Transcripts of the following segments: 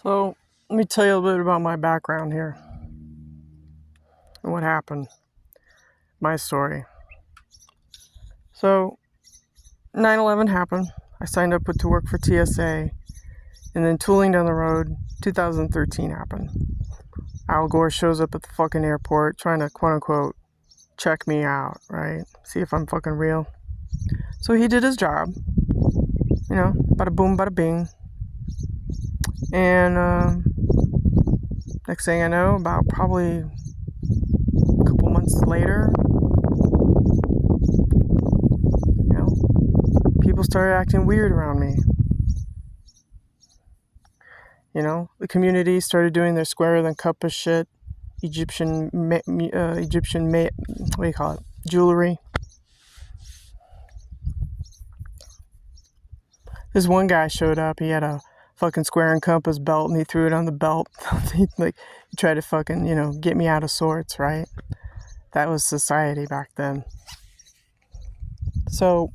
So, let me tell you a little bit about my background here and what happened. My story. So, 9/11 happened. I signed up to work for TSA, and then tooling down the road, 2013 happened. Al Gore shows up at the fucking airport trying to, quote unquote, check me out, right? See if I'm fucking real. So he did his job. Bada boom, bada bing. And next thing I know, about probably a couple months later, people started acting weird around me. The community started doing their square than compass shit, Egyptian jewelry. This one guy showed up. He had a fucking square and compass belt, and he threw it on the belt. he tried to fucking get me out of sorts, right? That was society back then. So,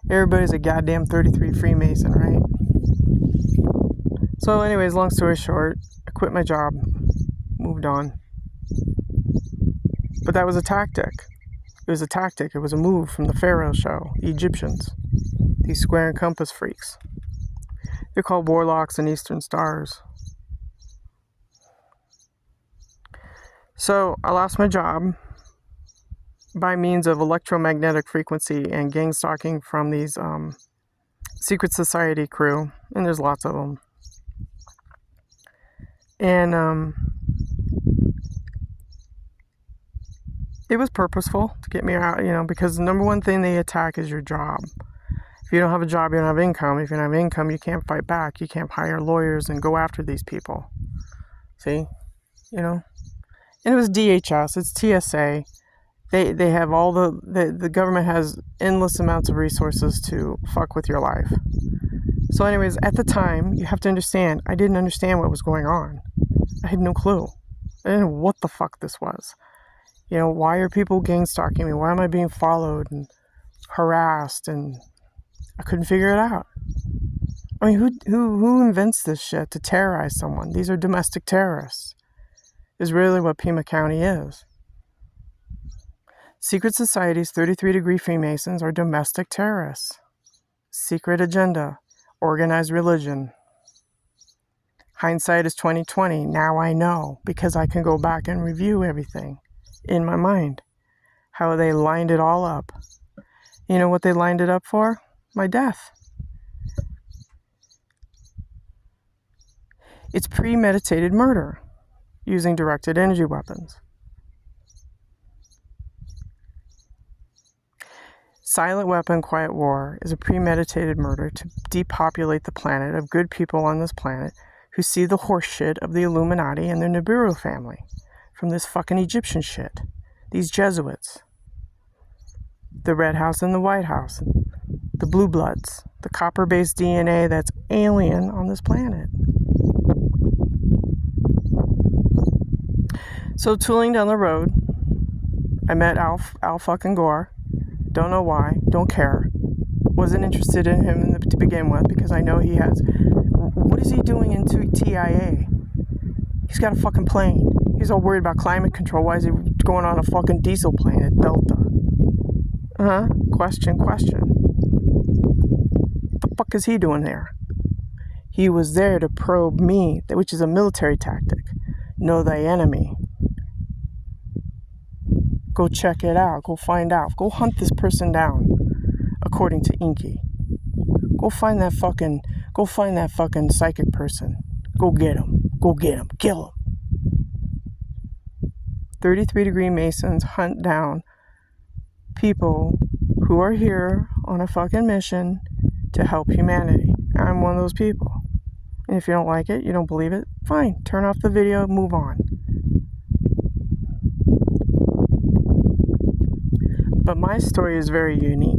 everybody's a goddamn 33 Freemason, right? So anyways, long story short, I quit my job, moved on. But that was a tactic. It was a tactic. It was a move from the Pharaoh show, the Egyptians, these square and compass freaks. They're called warlocks and Eastern Stars. So I lost my job by means of electromagnetic frequency and gang stalking from these secret society crew, and there's lots of them. And it was purposeful to get me out, because the number one thing they attack is your job. If you don't have a job, you don't have income. If you don't have income, you can't fight back. You can't hire lawyers and go after these people. See? And it was DHS. It's TSA. They have all the government has endless amounts of resources to fuck with your life. So anyways, at the time, you have to understand, I didn't understand what was going on. I had no clue. I didn't know what the fuck this was. Why are people gang stalking me? Why am I being followed and harassed? And I couldn't figure it out. I mean, who invents this shit to terrorize someone? These are domestic terrorists. Is really what Pima County is. Secret societies, 33-degree Freemasons are domestic terrorists. Secret agenda, organized religion. Hindsight is 20/20. Now I know, because I can go back and review everything in my mind, how they lined it all up. You know what they lined it up for? My death. It's premeditated murder using directed energy weapons. Silent weapon, quiet war is a premeditated murder to depopulate the planet of good people on this planet who see the horse shit of the Illuminati and the Nibiru family from this fucking Egyptian shit. These Jesuits. The Red House and the White House. The Blue Bloods. The copper-based DNA that's alien on this planet. So tooling down the road, I met Al fucking Gore. Don't know why. Don't care. Wasn't interested in him to begin with because I know he has... What is he doing in TIA? He's got a fucking plane. He's all worried about climate control. Why is he going on a fucking diesel plane at Delta? Question. What the fuck is he doing there? He was there to probe me, which is a military tactic. Know thy enemy. Go check it out. Go find out. Go hunt this person down, according to Enki. Go find that fucking psychic person. Go get him. Kill him. 33-degree Masons hunt down people who are here on a fucking mission to help humanity. I'm one of those people. And if you don't like it, you don't believe it, fine. Turn off the video, move on. But my story is very unique.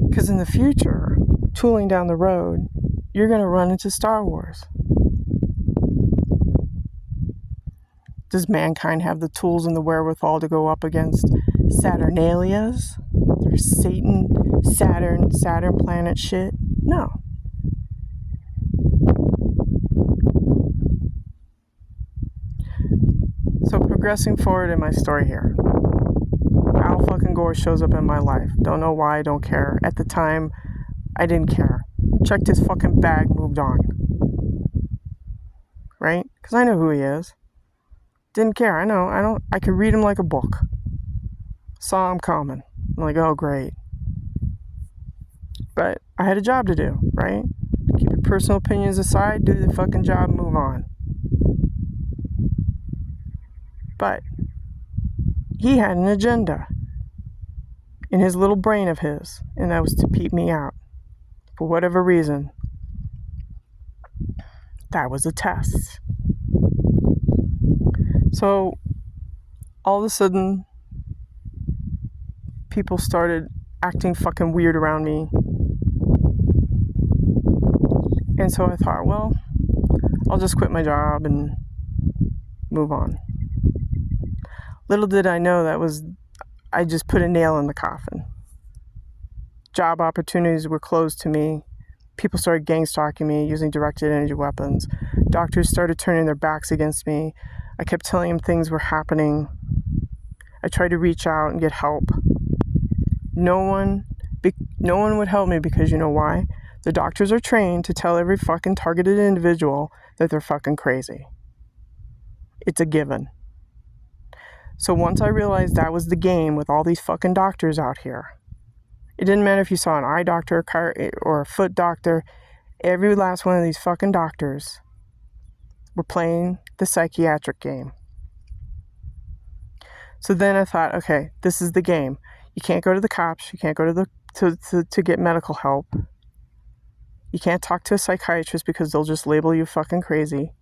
Because in the future, tooling down the road, you're going to run into Star Wars. Does mankind have the tools and the wherewithal to go up against Saturnalias? They're Satan, Saturn planet shit. No. So progressing forward in my story here. Al fucking Gore shows up in my life. Don't know why, don't care. At the time, I didn't care. Checked his fucking bag, moved on. Right? Because I know who he is. Didn't care. I could read him like a book. Saw him coming. I'm like, oh, great. But I had a job to do, right? Keep your personal opinions aside, do the fucking job, move on. But he had an agenda in his little brain of his, and that was to peep me out. For whatever reason, that was a test. So, all of a sudden, people started acting fucking weird around me. And so I thought, well, I'll just quit my job and move on. Little did I know I just put a nail in the coffin. Job opportunities were closed to me. People started gang stalking me using directed energy weapons. Doctors started turning their backs against me. I kept telling them things were happening. I tried to reach out and get help. No one would help me because you know why? The doctors are trained to tell every fucking targeted individual that they're fucking crazy. It's a given. So once I realized that was the game with all these fucking doctors out here, it didn't matter if you saw an eye doctor or a foot doctor, every last one of these fucking doctors were playing the psychiatric game. So then I thought, okay, this is the game. You can't go to the cops. You can't go to get medical help. You can't talk to a psychiatrist because they'll just label you fucking crazy.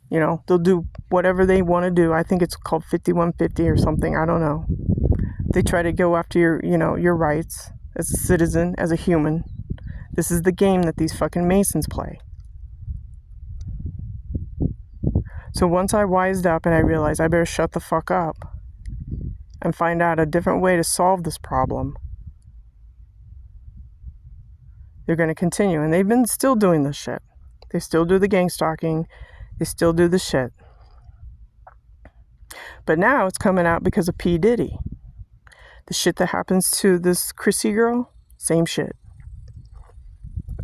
You know, they'll do whatever they want to do. I think it's called 5150 or something. I don't know. They try to go after your rights as a citizen, as a human. This is the game that these fucking Masons play. So once I wised up and I realized I better shut the fuck up and find out a different way to solve this problem, they're going to continue. And they've been still doing this shit. They still do the gang stalking. They still do the shit. But now it's coming out because of P. Diddy. The shit that happens to this Chrissy girl, same shit.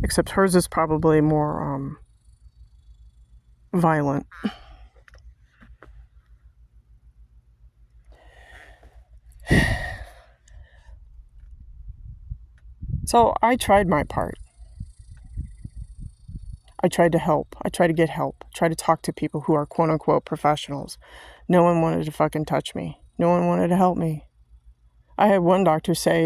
Except hers is probably more violent. So I tried my part. I tried to help. I tried to get help. I tried to talk to people who are quote unquote professionals. No one wanted to fucking touch me. No one wanted to help me. I had one doctor say,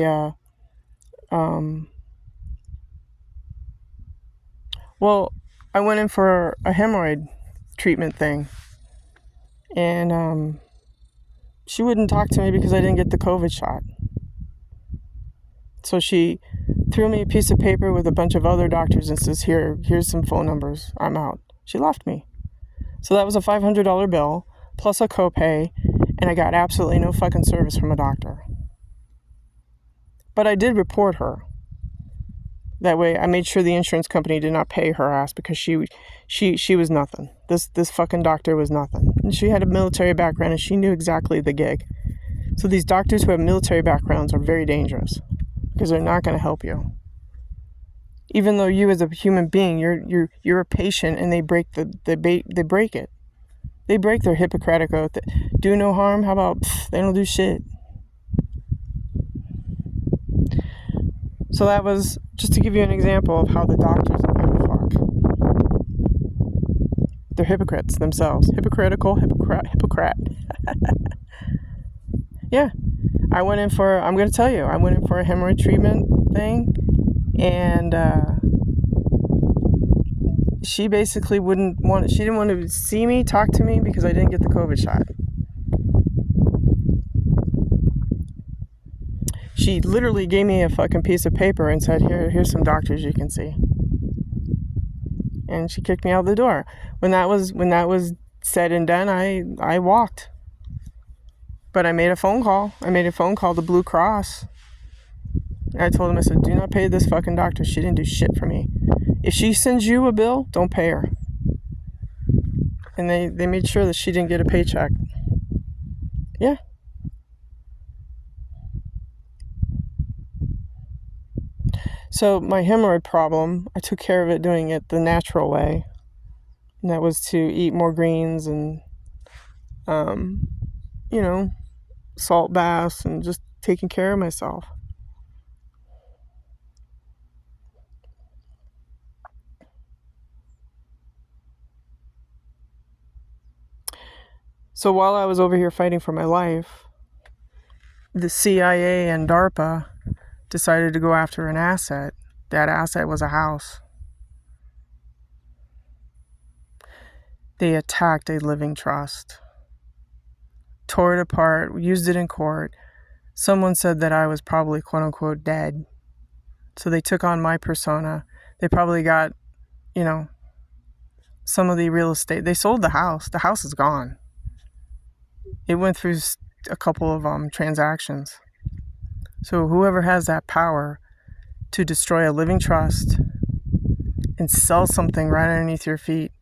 well, I went in for a hemorrhoid treatment thing. And she wouldn't talk to me because I didn't get the COVID shot. So she threw me a piece of paper with a bunch of other doctors and says, here's some phone numbers. I'm out. She left me. So that was a $500 bill plus a copay, and I got absolutely no fucking service from a doctor. But I did report her. That way I made sure the insurance company did not pay her ass because she was nothing. This fucking doctor was nothing. And she had a military background and she knew exactly the gig. So these doctors who have military backgrounds are very dangerous because they're not going to help you. Even though you as a human being, you're a patient, and they break they break it. They break their Hippocratic oath. Do no harm. How about they don't do shit? So that was just to give you an example of how the doctors don't give a fuck. They're hypocrites themselves. Hypocritical, hypocrite. Yeah. I went in for a hemorrhoid treatment thing, and she basically didn't want to see me, talk to me, because I didn't get the COVID shot. She literally gave me a fucking piece of paper and said, here's some doctors you can see. And she kicked me out the door. When that was said and done, I walked. But I made a phone call. I made a phone call to Blue Cross. I told them, I said, do not pay this fucking doctor. She didn't do shit for me. If she sends you a bill, don't pay her. And they made sure that she didn't get a paycheck. Yeah. So my hemorrhoid problem, I took care of it doing it the natural way. And that was to eat more greens and, salt baths and just taking care of myself. So while I was over here fighting for my life, the CIA and DARPA decided to go after an asset. That asset was a house. They attacked a living trust, tore it apart, used it in court. Someone said that I was probably quote-unquote dead. So they took on my persona. They probably got, some of the real estate. They sold the house. The house is gone. It went through a couple of transactions. So whoever has that power to destroy a living trust and sell something right underneath your feet